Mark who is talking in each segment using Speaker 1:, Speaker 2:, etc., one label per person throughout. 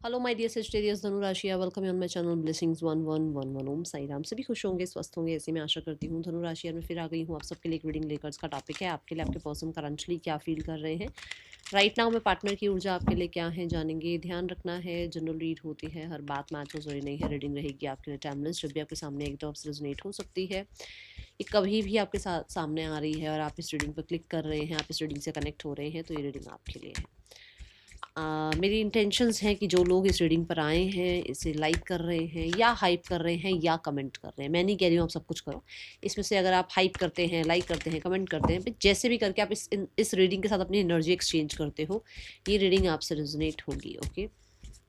Speaker 1: Hello my dear Sagittarius धनु राशि, welcome on my channel blessings 1111 ओम साई राम। सभी खुश होंगे, स्वस्थ होंगे, ऐसे मैं आशा करती हूँ। धनु राशि में फिर आ गई हूँ आप सबके लिए एक रीडिंग लेकर। इसका टॉपिक है आपके लिए आपके पर्सन करंटली क्या फील कर रहे हैं राइट नाउ में। पार्टनर की ऊर्जा आपके लिए क्या है जानेंगे। ध्यान रखना है, जनरल रीड होती है, हर बात मैच हो जरूरी नहीं है। रीडिंग रहेगी आपके लिए टाइमलेस, जब भी आपके सामने एक टॉप से रेजोनेट हो सकती है। ये कभी भी आपके साथ सामने आ रही है और आप इस रीडिंग पर क्लिक कर रहे हैं, आप इस रीडिंग से कनेक्ट हो रहे हैं, तो ये रीडिंग आपके लिए है। मेरी इंटेंशंस हैं कि जो लोग इस रीडिंग पर आए हैं, इसे लाइक कर रहे हैं या हाइप कर रहे हैं या कमेंट कर रहे हैं। मैं नहीं कह रही हूँ आप सब कुछ करो। इसमें से अगर आप हाइप करते हैं, लाइक करते हैं, कमेंट करते हैं, फिर जैसे भी करके आप इस रीडिंग के साथ अपनी एनर्जी एक्सचेंज करते हो, ये रीडिंग आपसे रेजोनेट होगी। ओके,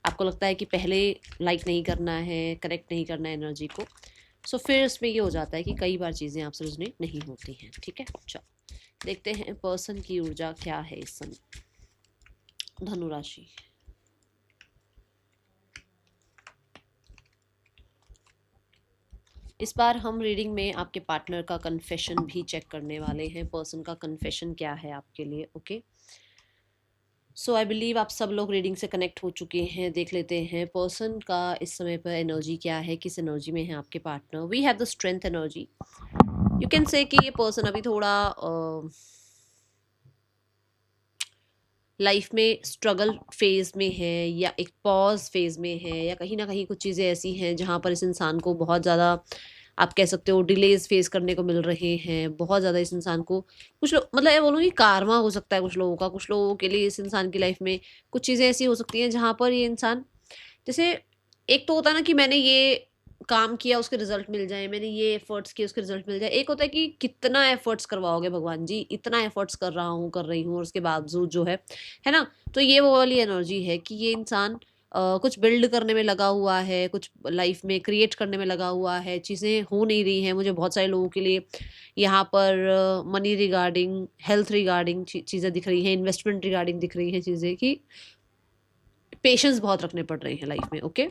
Speaker 1: आपको लगता है कि पहले लाइक नहीं करना है, कनेक्ट नहीं करना है एनर्जी को, सो फिर इसमें ये हो जाता है कि कई बार चीज़ें आपसे रेजोनेट नहीं होती हैं। ठीक है, चलो देखते हैं पर्सन की ऊर्जा क्या है इस समय। धनु राशि, इस बार हम रीडिंग में आपके पार्टनर का कन्फेशन भी चेक करने वाले हैं। पर्सन का कन्फेशन क्या है आपके लिए। ओके, सो आई बिलीव आप सब लोग रीडिंग से कनेक्ट हो चुके हैं। देख लेते हैं पर्सन का इस समय पर एनर्जी क्या है, किस एनर्जी में है आपके partner. We have the strength energy. You can say कि ये पर्सन अभी थोड़ा लाइफ में स्ट्रगल फेज में है या एक पॉज फेज में है, या कहीं ना कहीं कुछ चीज़ें ऐसी हैं जहाँ पर इस इंसान को बहुत ज़्यादा, आप कह सकते हो, डिलेज फेस करने को मिल रहे हैं। बहुत ज़्यादा इस इंसान को, कुछ लोग, मतलब ये बोलूँगी कारमा हो सकता है कुछ लोगों का। कुछ लोगों के लिए इस इंसान की लाइफ में कुछ चीज़ें ऐसी हो सकती हैं जहाँ पर ये इंसान, जैसे एक तो होता है ना कि मैंने ये काम किया उसके रिजल्ट मिल जाए, मैंने ये एफर्ट्स किए उसके रिजल्ट मिल जाए। एक होता है कि कितना एफर्ट्स करवाओगे भगवान जी, इतना एफर्ट्स कर रहा हूँ, कर रही हूँ, और उसके बावजूद जो है ना। तो ये वो वाली एनर्जी है कि ये इंसान कुछ बिल्ड करने में लगा हुआ है, कुछ लाइफ में क्रिएट करने में लगा हुआ है, चीज़ें हो नहीं रही हैं। मुझे बहुत सारे लोगों के लिए यहाँ पर मनी रिगार्डिंग, हेल्थ रिगार्डिंग चीज़ें दिख रही हैं, इन्वेस्टमेंट रिगार्डिंग दिख रही हैं चीज़ें, कि पेशेंस बहुत रखने पड़ रहे हैं लाइफ में। ओके,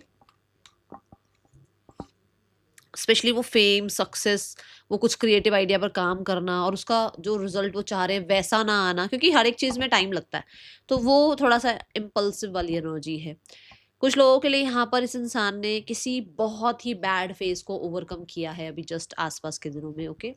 Speaker 1: स्पेशली वो फेम, सक्सेस, वो कुछ क्रिएटिव आइडिया पर काम करना और उसका जो रिजल्ट वो चाह रहे हैं वैसा ना आना, क्योंकि हर एक चीज़ में टाइम लगता है। तो वो थोड़ा सा इम्पल्सिव वाली एनर्जी है। कुछ लोगों के लिए यहाँ पर इस इंसान ने किसी बहुत ही बैड फेज को ओवरकम किया है अभी जस्ट आसपास के दिनों में। Okay,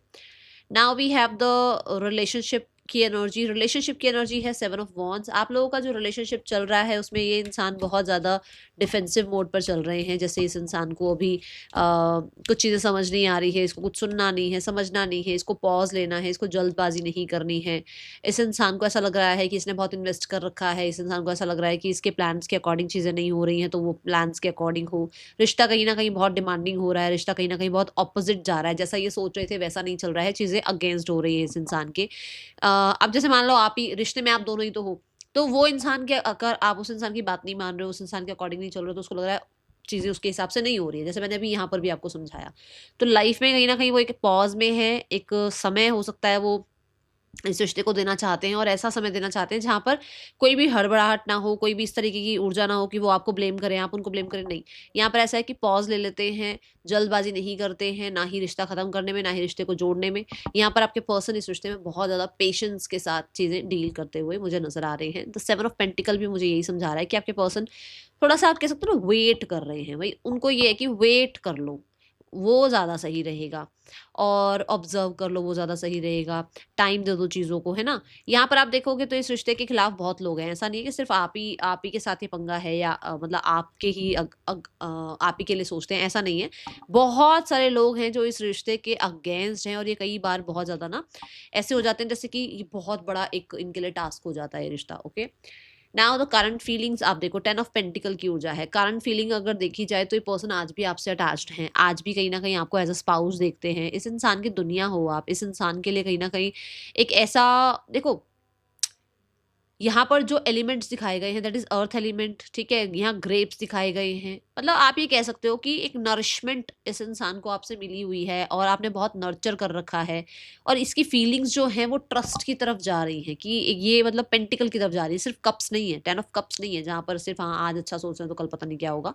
Speaker 1: now we have the relationship की एनर्जी। रिलेशनशिप की एनर्जी है 7 ऑफ वॉन्ड्स। आप लोगों का जो रिलेशनशिप चल रहा है उसमें ये इंसान बहुत ज़्यादा डिफेंसिव मोड पर चल रहे हैं। जैसे इस इंसान को अभी कुछ चीज़ें समझ नहीं आ रही है, इसको कुछ सुनना नहीं है, समझना नहीं है, इसको पॉज लेना है, इसको जल्दबाजी नहीं करनी है। इस इंसान को ऐसा लग रहा है कि इसने बहुत इन्वेस्ट कर रखा है। इस इंसान को ऐसा लग रहा है कि इसके प्लान्स के अकॉर्डिंग चीज़ें नहीं हो रही हैं, तो वो प्लान्स के अकॉर्डिंग हो। रिश्ता कहीं ना कहीं बहुत डिमांडिंग हो रहा है, रिश्ता कहीं ना कहीं बहुत ऑपोजिट जा रहा है, जैसा ये सोच रहे थे वैसा नहीं चल रहा है, चीज़ें अगेंस्ट हो रही है इस इंसान के। अब जैसे मान लो आप ही रिश्ते में, आप दोनों ही तो हो, तो वो इंसान के, अगर आप उस इंसान की बात नहीं मान रहे हो, उस इंसान के अकॉर्डिंग नहीं चल रहे हो, तो उसको लग रहा है चीज़ें उसके हिसाब से नहीं हो रही है, जैसे मैंने अभी यहाँ पर भी आपको समझाया। तो लाइफ में कहीं ना कहीं वो एक पॉज में है, एक समय हो सकता है वो इस रिश्ते को देना चाहते हैं, और ऐसा समय देना चाहते हैं जहाँ पर कोई भी हड़बड़ाहट ना हो, कोई भी इस तरीके की ऊर्जा ना हो कि वो आपको ब्लेम करें, आप उनको ब्लेम करें। नहीं, यहाँ पर ऐसा है कि पॉज ले लेते हैं, जल्दबाजी नहीं करते हैं, ना ही रिश्ता खत्म करने में, ना ही रिश्ते को जोड़ने में। यहाँ पर आपके पर्सन इस रिश्ते में बहुत ज़्यादा पेशेंस के साथ चीज़ें डील करते हुए मुझे नजर आ रहे हैं। द 7 ऑफ पेंटिकल भी मुझे यही समझा रहा है कि आपके पर्सन थोड़ा सा, आप कह सकते हो ना, वेट कर रहे हैं। भाई उनको ये है कि वेट कर लो, वो ज़्यादा सही रहेगा, और ऑब्जर्व कर लो, वो ज़्यादा सही रहेगा। टाइम दे दो चीज़ों को, है ना। यहाँ पर आप देखोगे तो इस रिश्ते के खिलाफ बहुत लोग हैं। ऐसा नहीं है कि सिर्फ आप ही के साथ ही पंगा है, या मतलब आपके ही आप ही के लिए सोचते हैं, ऐसा नहीं है। बहुत सारे लोग हैं जो इस रिश्ते के अगेंस्ट हैं, और ये कई बार बहुत ज़्यादा ना ऐसे हो जाते हैं जैसे कि ये बहुत बड़ा एक इनके लिए टास्क हो जाता है ये रिश्ता। Okay, now the current feelings आप देखो, 10 ऑफ पेंटिकल की ऊर्जा है। करंट फीलिंग अगर देखी जाए तो ये पर्सन आज भी आपसे अटैच्ड हैं, आज भी कहीं ना कहीं आपको एज अ स्पाउस देखते हैं। इस इंसान की दुनिया हो आप, इस इंसान के लिए कहीं ना कहीं एक ऐसा, देखो, यहाँ पर जो एलिमेंट्स दिखाए गए हैं दैट इज अर्थ एलिमेंट, ठीक है। यहाँ ग्रेप्स दिखाए गए हैं, मतलब आप ये कह सकते हो कि एक नरिशमेंट इस इंसान को आपसे मिली हुई है, और आपने बहुत नर्चर कर रखा है। और इसकी फीलिंग्स जो हैं वो ट्रस्ट की तरफ जा रही हैं, कि ये मतलब पेंटिकल की तरफ जा रही है, सिर्फ कप्स नहीं है, 10 ऑफ कप्स नहीं है जहाँ पर सिर्फ हाँ आज अच्छा सोच रहे हैं तो कल पता नहीं क्या होगा।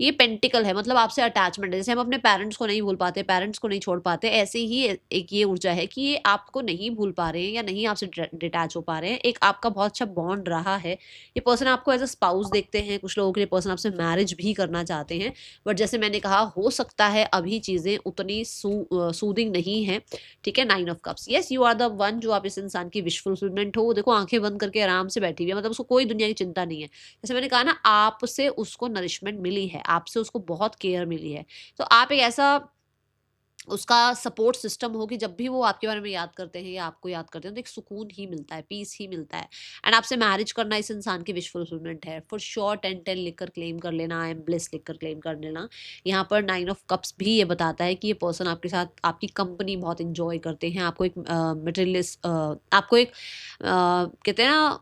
Speaker 1: ये पेंटिकल है, मतलब आपसे अटैचमेंट है। जैसे हम अपने पेरेंट्स को नहीं भूल पाते, पेरेंट्स को नहीं छोड़ पाते, ऐसे ही एक ये ऊर्जा है कि ये आपको नहीं भूल पा रहे हैं या नहीं आपसे डिटैच हो पा रहे हैं। एक आपका बहुत अच्छा अच्छा बॉन्ड रहा है। ये पर्सन आपको एज अ स्पाउस देखते हैं, कुछ लोगों के लिए पर्सन आपसे मैरिज भी करना चाहते हैं, बट जैसे मैंने कहा हो सकता है अभी चीज़ें उतनी सूदिंग नहीं है। ठीक है, 9 of cups, yes you are the one, जो आप इस इंसान की विश फुलफिलमेंट हो। देखो आंखें बंद करके आराम से बैठी हुई है, मतलब उसको कोई दुनिया की चिंता नहीं है। जैसे मैंने कहा ना, आपसे उसको नरिशमेंट मिली है, आपसे उसको बहुत केयर मिली है, तो आप एक ऐसा उसका सपोर्ट सिस्टम हो कि जब भी वो आपके बारे में याद करते हैं या आपको याद करते हैं तो एक सुकून ही मिलता है, पीस ही मिलता है। एंड आपसे मैरिज करना इस इंसान की विश फुलफिलमेंट है फॉर श्योर। 10-10 लिखकर क्लेम कर लेना, आई एम ब्लेस लिखकर क्लेम कर लेना। यहाँ पर 9 ऑफ कप्स भी ये बताता है कि ये पर्सन आपके साथ आपकी कंपनी बहुत इंजॉय करते हैं, आपको एक मटेरियलिस्ट, आपको एक कहते हैं ना,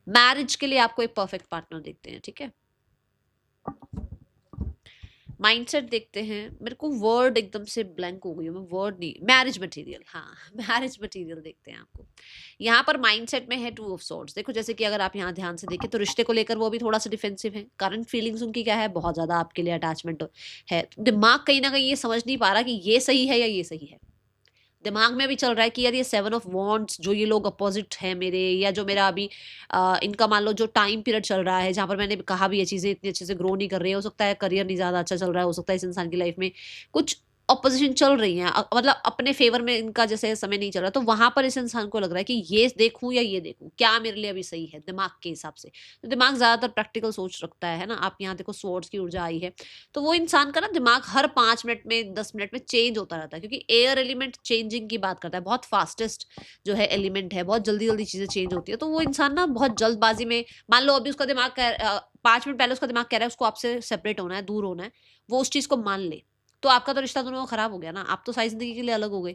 Speaker 1: मैरिज के लिए आपको एक परफेक्ट पार्टनर देखते हैं। ठीक है, माइंडसेट देखते हैं। मेरे को वर्ड एकदम से ब्लैंक हो गई हूँ, मैं वर्ड नहीं, मैरिज मटेरियल, हाँ मैरिज मटेरियल देखते हैं आपको। यहाँ पर माइंडसेट में है 2 ऑफ सॉर्ड्स। देखो जैसे कि अगर आप यहाँ ध्यान से देखें तो रिश्ते को लेकर वो भी थोड़ा सा डिफेंसिव है। करंट फीलिंग्स उनकी क्या है, बहुत ज्यादा आपके लिए अटैचमेंट है। दिमाग कहीं ना कहीं ये समझ नहीं पा रहा कि ये सही है या ये सही है। दिमाग में भी चल रहा है कि यार ये 7 ऑफ वॉन्ड्स, जो ये लोग अपोजिट हैं मेरे, या जो मेरा अभी इनका मान लो जो टाइम पीरियड चल रहा है जहाँ पर मैंने कहा भी ये चीज़ें इतनी अच्छे से ग्रो नहीं कर रही है, हो सकता है करियर नहीं ज़्यादा अच्छा चल रहा है, हो सकता है इस इंसान की लाइफ में कुछ ऑपोजिशन चल रही हैं, मतलब अपने फेवर में इनका जैसे समय नहीं चल रहा, तो वहां पर इस इंसान को लग रहा है कि ये देखूं या ये देखूं, क्या मेरे लिए अभी सही है दिमाग के हिसाब से। तो दिमाग ज्यादातर प्रैक्टिकल सोच रखता है ना। आप यहाँ देखो स्वॉर्ड्स की ऊर्जा आई है, तो वो इंसान का ना दिमाग हर 5 मिनट में 10 मिनट में चेंज होता रहता है, क्योंकि एयर एलिमेंट चेंजिंग की बात करता है, बहुत फास्टेस्ट जो है एलिमेंट है, बहुत जल्दी जल्दी चीजें चेंज होती है। तो वो इंसान ना बहुत जल्दबाजी में, मान लो अभी उसका दिमाग 5 मिनट पहले उसका दिमाग कह रहा है उसको आपसे सेपरेट होना है, दूर होना है, वो उस चीज को मान ले, तो आपका तो रिश्ता दोनों का खराब हो गया ना, आप तो सारी जिंदगी के लिए अलग हो गए।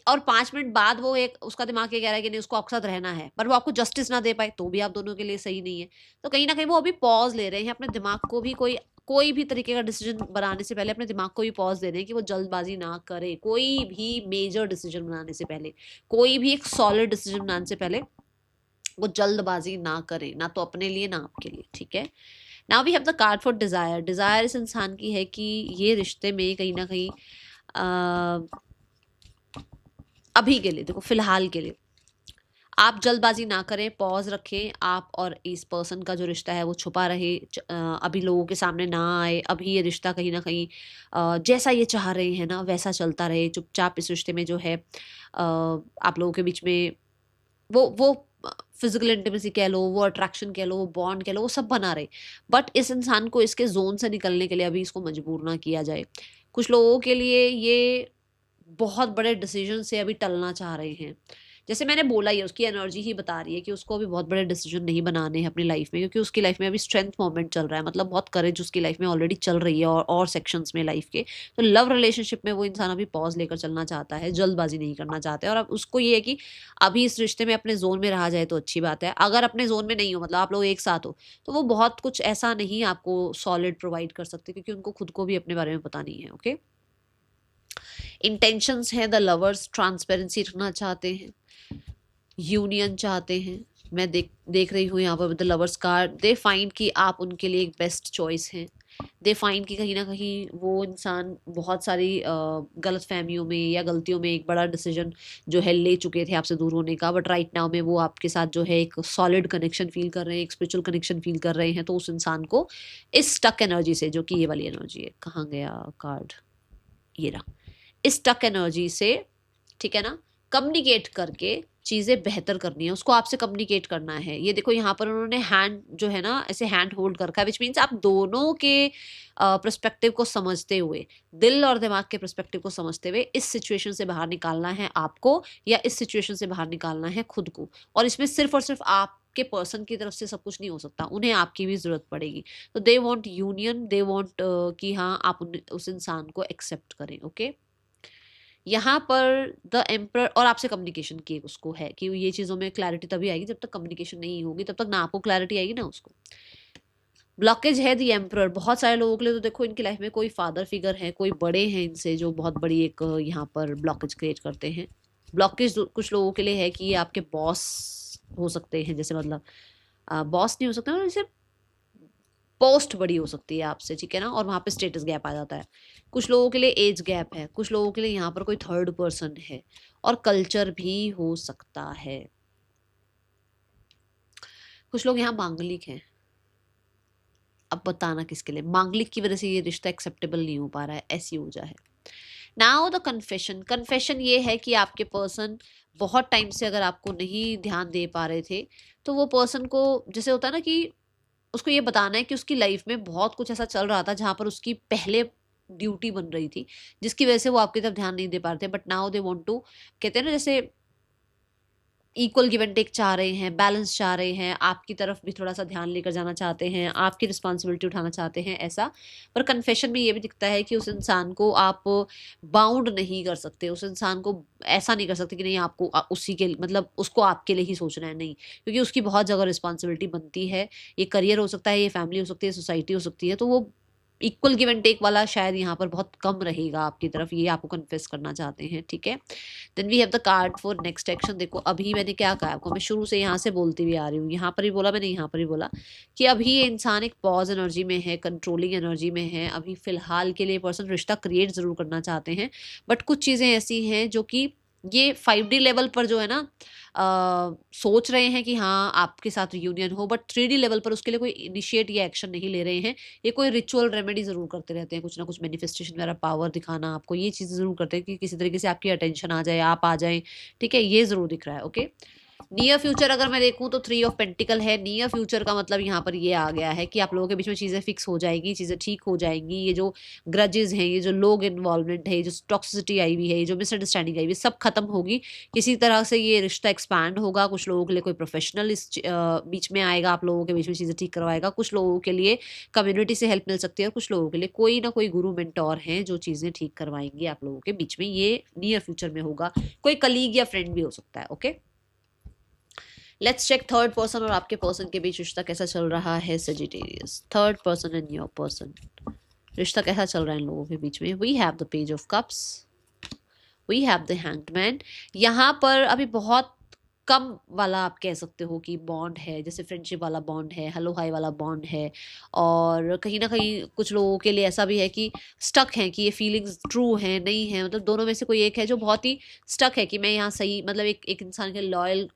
Speaker 1: और 5 मिनट बाद वो एक उसका दिमाग ये कह रहा है कि नहीं उसको आपके साथ रहना है, पर वो आपको जस्टिस ना दे पाए, तो भी आप दोनों के लिए सही नहीं है। तो कहीं ना कहीं वो अभी पॉज ले रहे हैं अपने दिमाग को भी, कोई कोई भी तरीके का डिसीजन बनाने से पहले अपने दिमाग को भी पॉज दे रहे हैं कि वो जल्दबाजी ना करे, कोई भी मेजर डिसीजन बनाने से पहले, कोई भी एक सॉलिड डिसीजन बनाने से पहले वो जल्दबाजी ना करे, ना तो अपने लिए ना आपके लिए। ठीक है, now we have the card for desire. Desire इस इंसान की है कि ये रिश्ते में कहीं ना कहीं अभी के लिए, देखो फिलहाल के लिए आप जल्दबाजी ना करें, पॉज रखें, आप और इस पर्सन का जो रिश्ता है वो छुपा रहे, अभी लोगों के सामने ना आए, अभी ये रिश्ता कहीं ना कहीं जैसा ये चाह रहे हैं ना वैसा चलता रहे। चुपचाप इस रिश्ते में जो है आप लोगों के बीच में वो फिजिकल इंटीमेसी कह लो, वो अट्रैक्शन कह लो, वो बॉन्ड कह लो, वो सब बना रहे, बट इस इंसान को इसके जोन से निकलने के लिए अभी इसको मजबूर ना किया जाए। कुछ लोगों के लिए ये बहुत बड़े डिसीजन से अभी टलना चाह रहे हैं। जैसे मैंने बोला, ये उसकी एनर्जी ही बता रही है कि उसको अभी बहुत बड़े डिसीजन नहीं बनाने हैं अपनी लाइफ में, क्योंकि उसकी लाइफ में अभी स्ट्रेंथ मोमेंट चल रहा है, मतलब बहुत करेज उसकी लाइफ में ऑलरेडी चल रही है और सेक्शंस में लाइफ के। तो लव रिलेशनशिप में वो इंसान अभी पॉज लेकर चलना चाहता है, जल्दबाजी नहीं करना चाहता है। और अब उसको ये है कि अभी इस रिश्ते में अपने जोन में रहा जाए तो अच्छी बात है। अगर अपने जोन में नहीं हो, मतलब आप लोग एक साथ हो, तो वो बहुत कुछ ऐसा नहीं आपको सॉलिड प्रोवाइड कर सकते, क्योंकि उनको खुद को भी अपने बारे में पता नहीं है। ओके, इंटेंशंस है द लवर्स, ट्रांसपेरेंसी रखना चाहते हैं, यूनियन चाहते हैं। मैं देख रही हूँ यहाँ पर the lovers card, they find कि आप उनके लिए एक बेस्ट चॉइस हैं। दे फाइंड कि कहीं ना कहीं वो इंसान बहुत सारी गलत फहमियों में या गलतियों में एक बड़ा डिसीजन जो है ले चुके थे आपसे दूर होने का, बट राइट नाउ में वो आपके साथ जो है एक सॉलिड कनेक्शन फील कर रहे हैं, एक स्पिरिचुअल कनेक्शन फील कर रहे हैं। तो उस इंसान को इस स्टक एनर्जी से, जो कि ये वाली एनर्जी है, कहाँ गया कार्ड, ये रहा, इस स्टक एनर्जी से, ठीक है ना, कम्युनिकेट करके चीज़ें बेहतर करनी है, उसको आपसे कम्युनिकेट करना है। ये देखो यहाँ पर उन्होंने हैंड जो है ना ऐसे हैंड होल्ड कर रखा है, विच मीन्स आप दोनों के पर्सपेक्टिव को समझते हुए, दिल और दिमाग के पर्सपेक्टिव को समझते हुए इस सिचुएशन से बाहर निकालना है आपको, या इस सिचुएशन से बाहर निकालना है खुद को। और इसमें सिर्फ और सिर्फ आपके पर्सन की तरफ से सब कुछ नहीं हो सकता, उन्हें आपकी भी जरूरत पड़ेगी। तो they want union, they want कि हाँ आप उस इंसान को एक्सेप्ट करें। ओके, यहाँ पर द एम्पर, और आपसे कम्युनिकेशन की उसको है कि ये चीज़ों में क्लैरिटी तभी आएगी जब तक कम्युनिकेशन नहीं होगी, तब तक ना आपको क्लैरिटी आएगी ना उसको। ब्लॉकेज है द एम्पर, बहुत सारे लोगों के लिए तो देखो इनकी लाइफ में कोई फादर फिगर है, कोई बड़े हैं इनसे जो बहुत बड़ी एक यहाँ पर ब्लॉकेज क्रिएट करते हैं। ब्लॉकेज कुछ लोगों के लिए है कि ये आपके बॉस हो सकते हैं, जैसे मतलब बॉस नहीं हो सकते, मतलब जैसे पोस्ट बड़ी हो सकती है आपसे, ठीक है ना, और वहाँ पे स्टेटस गैप आ जाता है। कुछ लोगों के लिए एज गैप है, कुछ लोगों के लिए यहाँ पर कोई थर्ड पर्सन है, और कल्चर भी हो सकता है। कुछ लोग यहाँ मांगलिक हैं, अब बताना किसके लिए मांगलिक की वजह से ये रिश्ता एक्सेप्टेबल नहीं हो पा रहा है, ऐसी ऊर्जा है। नाउ द कन्फेशन, कन्फेशन ये है कि आपके पर्सन बहुत टाइम से अगर आपको नहीं ध्यान दे पा रहे थे, तो वो पर्सन को जैसे होता है ना कि उसको ये बताना है कि उसकी लाइफ में बहुत कुछ ऐसा चल रहा था जहाँ पर उसकी पहले ड्यूटी बन रही थी, जिसकी वजह से वो आपकी तरफ ध्यान नहीं दे पा रहे थे, but now they want to, कहते हैं ना जैसे इक्वल गिव एंड टेक चाह रहे हैं, बैलेंस चाह रहे हैं, आपकी तरफ भी थोड़ा सा ध्यान लेकर जाना चाहते हैं, आपकी रिस्पॉन्सिबिलिटी उठाना चाहते हैं, ऐसा। पर कन्फेशन में ये भी दिखता है कि उस इंसान को आप बाउंड नहीं कर सकते, उस इंसान को ऐसा नहीं कर सकते कि नहीं आपको उसी के मतलब उसको आपके लिए ही सोचना है, नहीं, क्योंकि उसकी बहुत जगह रिस्पॉन्सिबिलिटी बनती है। ये करियर हो सकता है, ये फैमिली हो सकती है, सोसाइटी हो सकती है, तो वो इक्वल गिव एंड टेक वाला शायद यहाँ पर बहुत कम रहेगा आपकी तरफ, ये आपको कन्फेस करना चाहते हैं, ठीक है। Then we have the card for next action. देखो अभी मैंने क्या कहा आपको, मैं शुरू से यहाँ से बोलती हुई आ रही हूँ, यहाँ पर भी बोला मैंने, यहाँ पर भी बोला कि अभी ये इंसान एक पॉज एनर्जी में है, कंट्रोलिंग एनर्जी में है। अभी फिलहाल के लिए पर्सन रिश्ता क्रिएट जरूर करना चाहते हैं, बट कुछ चीज़ें ऐसी हैं जो कि ये 5D लेवल पर जो है ना सोच रहे हैं कि हाँ आपके साथ यूनियन हो, बट 3D लेवल पर उसके लिए कोई इनिशिएट या एक्शन नहीं ले रहे हैं। ये कोई रिचुअल रेमेडी ज़रूर करते रहते हैं, कुछ ना कुछ मैनिफेस्टेशन वगैरह, पावर दिखाना आपको, ये चीज़ ज़रूर करते हैं कि किसी तरीके से आपकी अटेंशन आ जाए, आप आ जाएँ, ठीक है, ये ज़रूर दिख रहा है, ओके। नियर फ्यूचर अगर मैं देखूं तो 3 ऑफ पेंटिकल है। नियर फ्यूचर का मतलब यहाँ पर ये आ गया है कि आप लोगों के बीच में चीज़ें फिक्स हो जाएगी, चीज़ें ठीक हो जाएंगी। ये जो ग्रजेस हैं, ये जो लोग इन्वॉल्वमेंट है, ये जो टॉक्सिसिटी आई हुई है, ये जो मिसअंडरस्टैंडिंग आई हुई है, सब खत्म होगी। किसी तरह से ये रिश्ता एक्सपैंड होगा। कुछ लोगों के लिए कोई प्रोफेशनल इस बीच में आएगा, आप लोगों के बीच में चीज़ें ठीक करवाएगा। कुछ लोगों के लिए कम्युनिटी से हेल्प मिल सकती है, और कुछ लोगों के लिए कोई ना कोई गुरु मेंटोर हैं जो चीज़ें ठीक करवाएंगे आप लोगों के बीच में। ये नियर फ्यूचर में होगा, कोई कलीग या फ्रेंड भी हो सकता है, okay. Let's check third person और आपके पर्सन के बीच रिश्ता कैसा चल रहा है। Sagittarius, third person and your person, रिश्ता कैसा चल रहा है इन लोगों के बीच में। We have the page of cups, we have the hanged man. यहाँ पर अभी बहुत कम वाला आप कह सकते हो कि बॉन्ड है, जैसे फ्रेंडशिप वाला बॉन्ड है, हेलो हाई वाला बॉन्ड है, और कहीं ना कहीं कुछ लोगों के लिए ऐसा भी है कि स्टक है कि ये फीलिंग्स ट्रू है नहीं है, मतलब दोनों में से कोई एक है जो बहुत ही स्टक है कि मैं यहाँ सही, मतलब एक इंसान के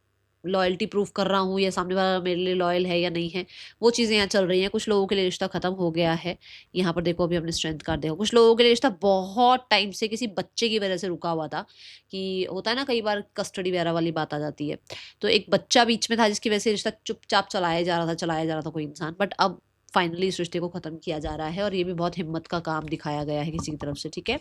Speaker 1: लॉयल्टी प्रूफ कर रहा हूँ या सामने वाला मेरे लिए लॉयल है या नहीं है, वो चीज़ें यहाँ चल रही हैं। कुछ लोगों के लिए रिश्ता खत्म हो गया है। यहाँ पर देखो अभी हमने स्ट्रेंथ कार्ड देखो, कुछ लोगों के लिए रिश्ता बहुत टाइम से किसी बच्चे की वजह से रुका हुआ था, कि होता है ना कई बार कस्टडी वगैरह वाली बात आ जाती है, तो एक बच्चा बीच में था जिसकी वजह से रिश्ता चुपचाप चलाया जा रहा था कोई इंसान, बट अब फाइनली इस रिश्ते को खत्म किया जा रहा है, और ये भी बहुत हिम्मत का काम दिखाया गया है किसी की तरफ से, ठीक है।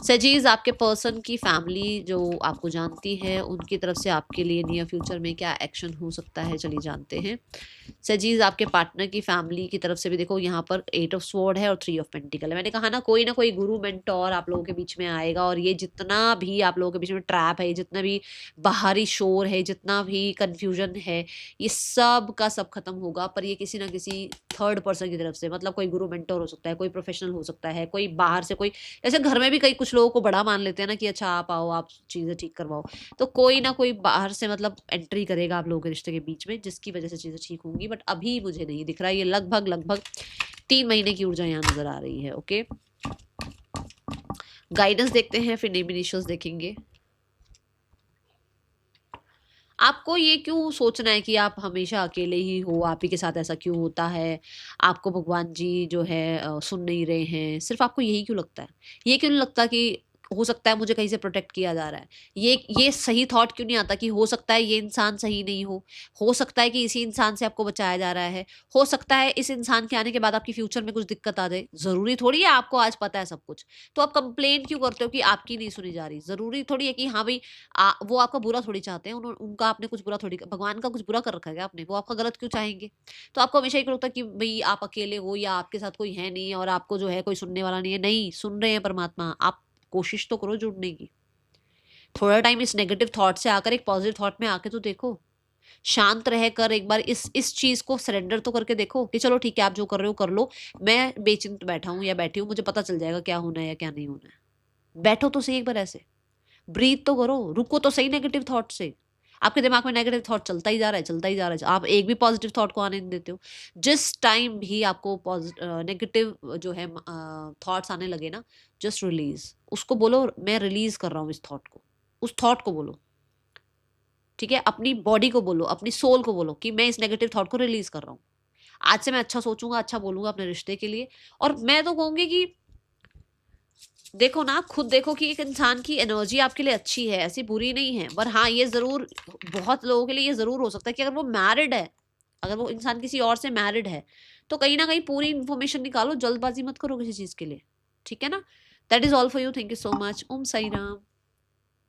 Speaker 1: सजीज, आपके पर्सन की फैमिली जो आपको जानती है, उनकी तरफ से आपके लिए नियर फ्यूचर में क्या एक्शन हो सकता है, चलिए जानते हैं। सजीज, आपके पार्टनर की फैमिली की तरफ से भी देखो यहाँ पर 8 ऑफ स्वॉर्ड है और 3 ऑफ पेंटिकल है। मैंने कहा ना कोई गुरु मेंटोर आप लोगों के बीच में आएगा, और ये जितना भी आप लोगों के बीच में ट्रैप है, जितना भी बाहरी शोर है, जितना भी कंफ्यूजन है, ये सब का सब खत्म होगा। पर ये किसी ना किसी थर्ड पर्सन की तरफ से, मतलब कोई गुरु मेंटोर हो सकता है, कोई प्रोफेशनल हो सकता है, कोई बाहर से, कोई जैसे घर में भी कई कुछ लोगों को बड़ा मान लेते हैं ना कि अच्छा आप आओ, आप चीज़ें ठीक करवाओ, तो कोई ना कोई बाहर से मतलब एंट्री करेगा आप लोगों के रिश्ते के बीच में, जिसकी वजह से चीज़ें ठीक होंगी। बट अभी मुझे नहीं दिख रहा, ये लगभग 3 महीने की ऊर्जा यहाँ नजर आ रही है, ओके। गाइडेंस देखते हैं, फिर नेम इनिशियल्स देखेंगे। आपको ये क्यों सोचना है कि आप हमेशा अकेले ही हो, आप ही के साथ ऐसा क्यों होता है, आपको भगवान जी जो है सुन नहीं रहे हैं, सिर्फ आपको यही क्यों लगता है? ये क्यों नहीं लगता कि हो सकता है मुझे कहीं से प्रोटेक्ट किया जा रहा है? ये सही थॉट क्यों नहीं आता कि हो सकता है ये इंसान सही नहीं हो सकता है कि इसी इंसान से आपको बचाया जा रहा है, हो सकता है इस इंसान के आने के बाद आपकी फ्यूचर में कुछ दिक्कत आ जाए। ज़रूरी थोड़ी है आपको आज पता है सब कुछ, तो आप कंप्लेन क्यों करते हो कि आपकी नहीं सुनी जा रही? ज़रूरी थोड़ी है कि हाँ भाई वो आपका बुरा थोड़ी चाहते हैं, उनका आपने कुछ बुरा थोड़ी, भगवान का कुछ बुरा कर रखा है क्या आपने? वो आपका गलत क्यों चाहेंगे? तो आपको हमेशा एक लगता है कि भई आप अकेले हो या आपके साथ कोई है नहीं और आपको जो है कोई सुनने वाला नहीं है। नहीं, सुन रहे हैं परमात्मा, आप कोशिश तो करो जुड़ने की। थोड़ा टाइम इस नेगेटिव थॉट से आकर एक पॉजिटिव थॉट में आके तो देखो। शांत रहकर एक बार इस चीज़ को सरेंडर तो करके देखो कि चलो ठीक है, आप जो कर रहे हो कर लो, मैं बेचिंत बैठा हूँ या बैठी हूँ, मुझे पता चल जाएगा क्या होना है या क्या नहीं होना है। बैठो तो सही एक बार ऐसे, ब्रीथ तो करो, रुको तो सही नेगेटिव थॉट से। आपके दिमाग में नेगेटिव थॉट चलता ही जा रहा है, चलता ही जा रहा है, आप एक भी पॉजिटिव थॉट को आने नहीं देते हो। जिस टाइम भी आपको नेगेटिव जो है थॉट्स आने लगे ना, जस्ट रिलीज, उसको बोलो मैं रिलीज कर रहा हूँ इस थॉट को, उस थॉट को बोलो, ठीक है, अपनी बॉडी को बोलो, अपनी सोल को बोलो कि मैं इस नेगेटिव थॉट को रिलीज कर रहा हूँ, आज से मैं अच्छा सोचूंगा, अच्छा बोलूंगा अपने रिश्ते के लिए। और मैं तो कहूंगी कि देखो ना, खुद देखो कि एक इंसान की एनर्जी आपके लिए अच्छी है, ऐसी बुरी नहीं है, पर हाँ ये जरूर, बहुत लोगों के लिए ये जरूर हो सकता है कि अगर वो मैरिड है, अगर वो इंसान किसी और से मैरिड है, तो कहीं ना कहीं पूरी इन्फॉर्मेशन निकालो, जल्दबाजी मत करो किसी चीज के लिए, ठीक है ना। That is all for you, thank you so much, Om Sai Ram.